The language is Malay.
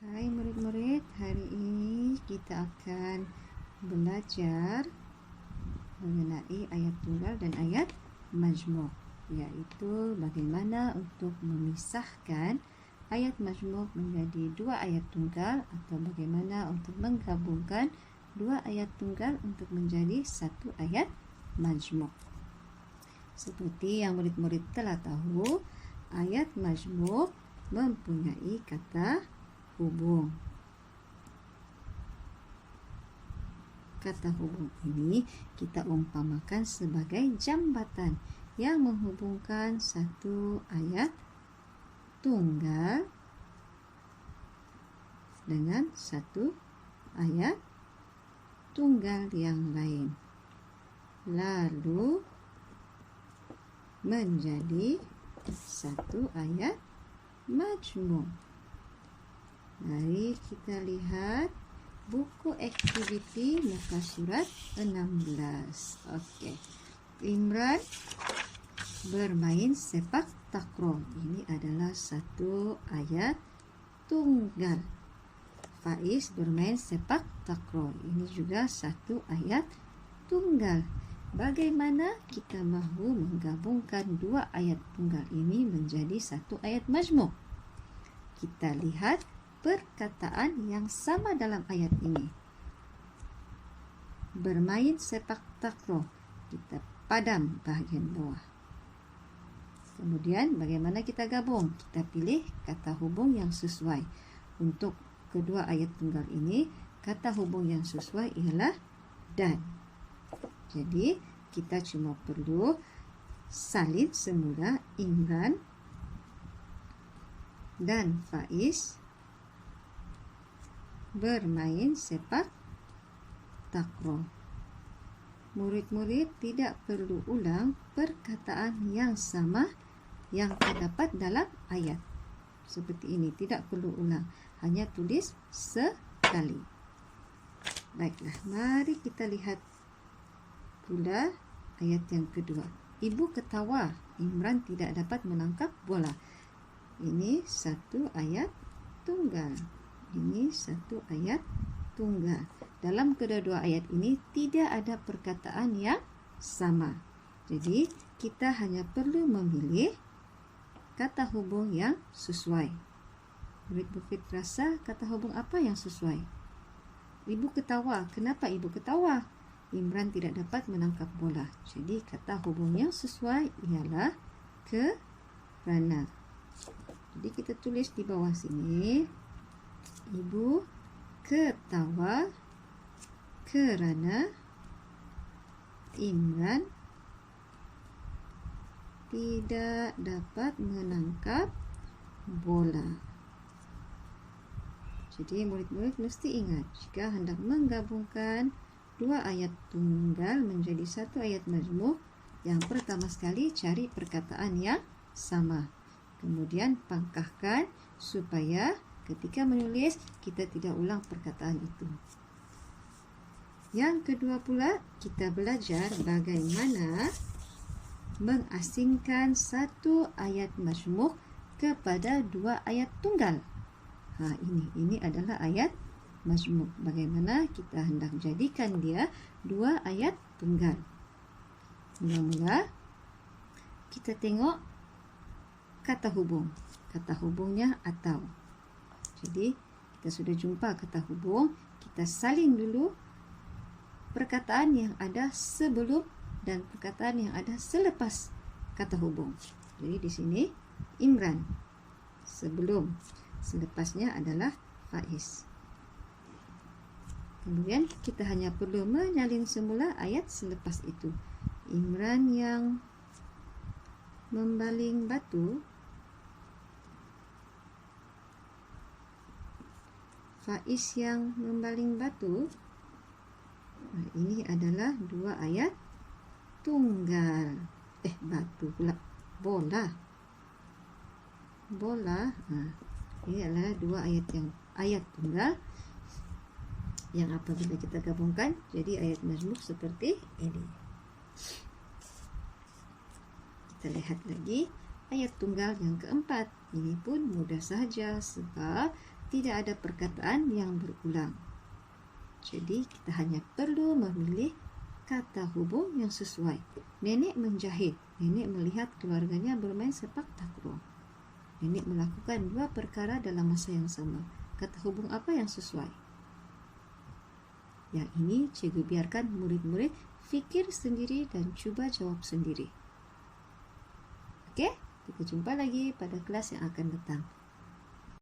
Hai murid-murid, hari ini kita akan belajar mengenai ayat tunggal dan ayat majmuk, yaitu bagaimana untuk memisahkan ayat majmuk menjadi dua ayat tunggal atau bagaimana untuk menggabungkan dua ayat tunggal untuk menjadi satu ayat majmuk. Seperti yang murid-murid telah tahu, ayat majmuk mempunyai kata hubung. Kata hubung ini kita umpamakan sebagai jambatan yang menghubungkan satu ayat tunggal dengan satu ayat tunggal yang lain, lalu menjadi satu ayat majmuk. Mari kita lihat buku aktiviti muka surat 16. Oke. Imran bermain sepak takraw. Ini adalah satu ayat tunggal. Faiz bermain sepak takraw. Ini juga satu ayat tunggal. Bagaimana kita mahu menggabungkan dua ayat tunggal ini menjadi satu ayat majmuk? Kita lihat perkataan yang sama dalam ayat ini. Bermain sepak takraw. Kita padam bahagian bawah. Kemudian bagaimana kita gabung? Kita pilih kata hubung yang sesuai. Untuk kedua ayat tunggal ini, kata hubung yang sesuai ialah dan. Jadi kita cuma perlu salin semula Imran dan Faiz bermain sepak takraw. Murid-murid tidak perlu ulang perkataan yang sama yang terdapat dalam ayat. Seperti ini, tidak perlu ulang, hanya tulis sekali. Baiklah, mari kita lihat pula ayat yang kedua. Ibu ketawa, Imran tidak dapat menangkap bola. Ini satu ayat tunggal. Ini satu ayat tunggal. Dalam kedua-dua ayat ini tidak ada perkataan yang sama. Jadi kita hanya perlu memilih kata hubung yang sesuai. Murid-murid rasa kata hubung apa yang sesuai? Ibu ketawa. Kenapa ibu ketawa? Imran tidak dapat menangkap bola. Jadi kata hubung yang sesuai ialah kerana. Jadi kita tulis di bawah sini, ibu ketawa kerana Imran tidak dapat menangkap bola. Jadi murid-murid mesti ingat, jika hendak menggabungkan dua ayat tunggal menjadi satu ayat majmuk, yang pertama sekali cari perkataan yang sama. Kemudian pangkahkan supaya ketika menulis kita tidak ulang perkataan itu. Yang kedua pula, kita belajar bagaimana mengasingkan satu ayat majmuk kepada dua ayat tunggal. Ini adalah ayat majmuk. Bagaimana kita hendak jadikan dia dua ayat tunggal? Mula-mula kita tengok kata hubung. Kata hubungnya atau. Jadi kita sudah jumpa kata hubung, kita salin dulu perkataan yang ada sebelum dan perkataan yang ada selepas kata hubung. Jadi di sini Imran sebelum, selepasnya adalah Faiz. Kemudian kita hanya perlu menyalin semula ayat selepas itu. Imran yang membaling batu, Faiz yang membaling batu. Ini adalah dua ayat tunggal. Batu pula. Bola. Ini adalah dua ayat tunggal yang apabila kita gabungkan jadi ayat majmuk seperti ini. Kita lihat lagi ayat tunggal yang keempat. Ini pun mudah saja sebab tidak ada perkataan yang berulang. Jadi kita hanya perlu memilih kata hubung yang sesuai. Nenek menjahit. Nenek melihat keluarganya bermain sepak takraw. Nenek melakukan dua perkara dalam masa yang sama. Kata hubung apa yang sesuai? Yang ini cikgu biarkan murid-murid fikir sendiri dan cuba jawab sendiri. Okey, kita jumpa lagi pada kelas yang akan datang.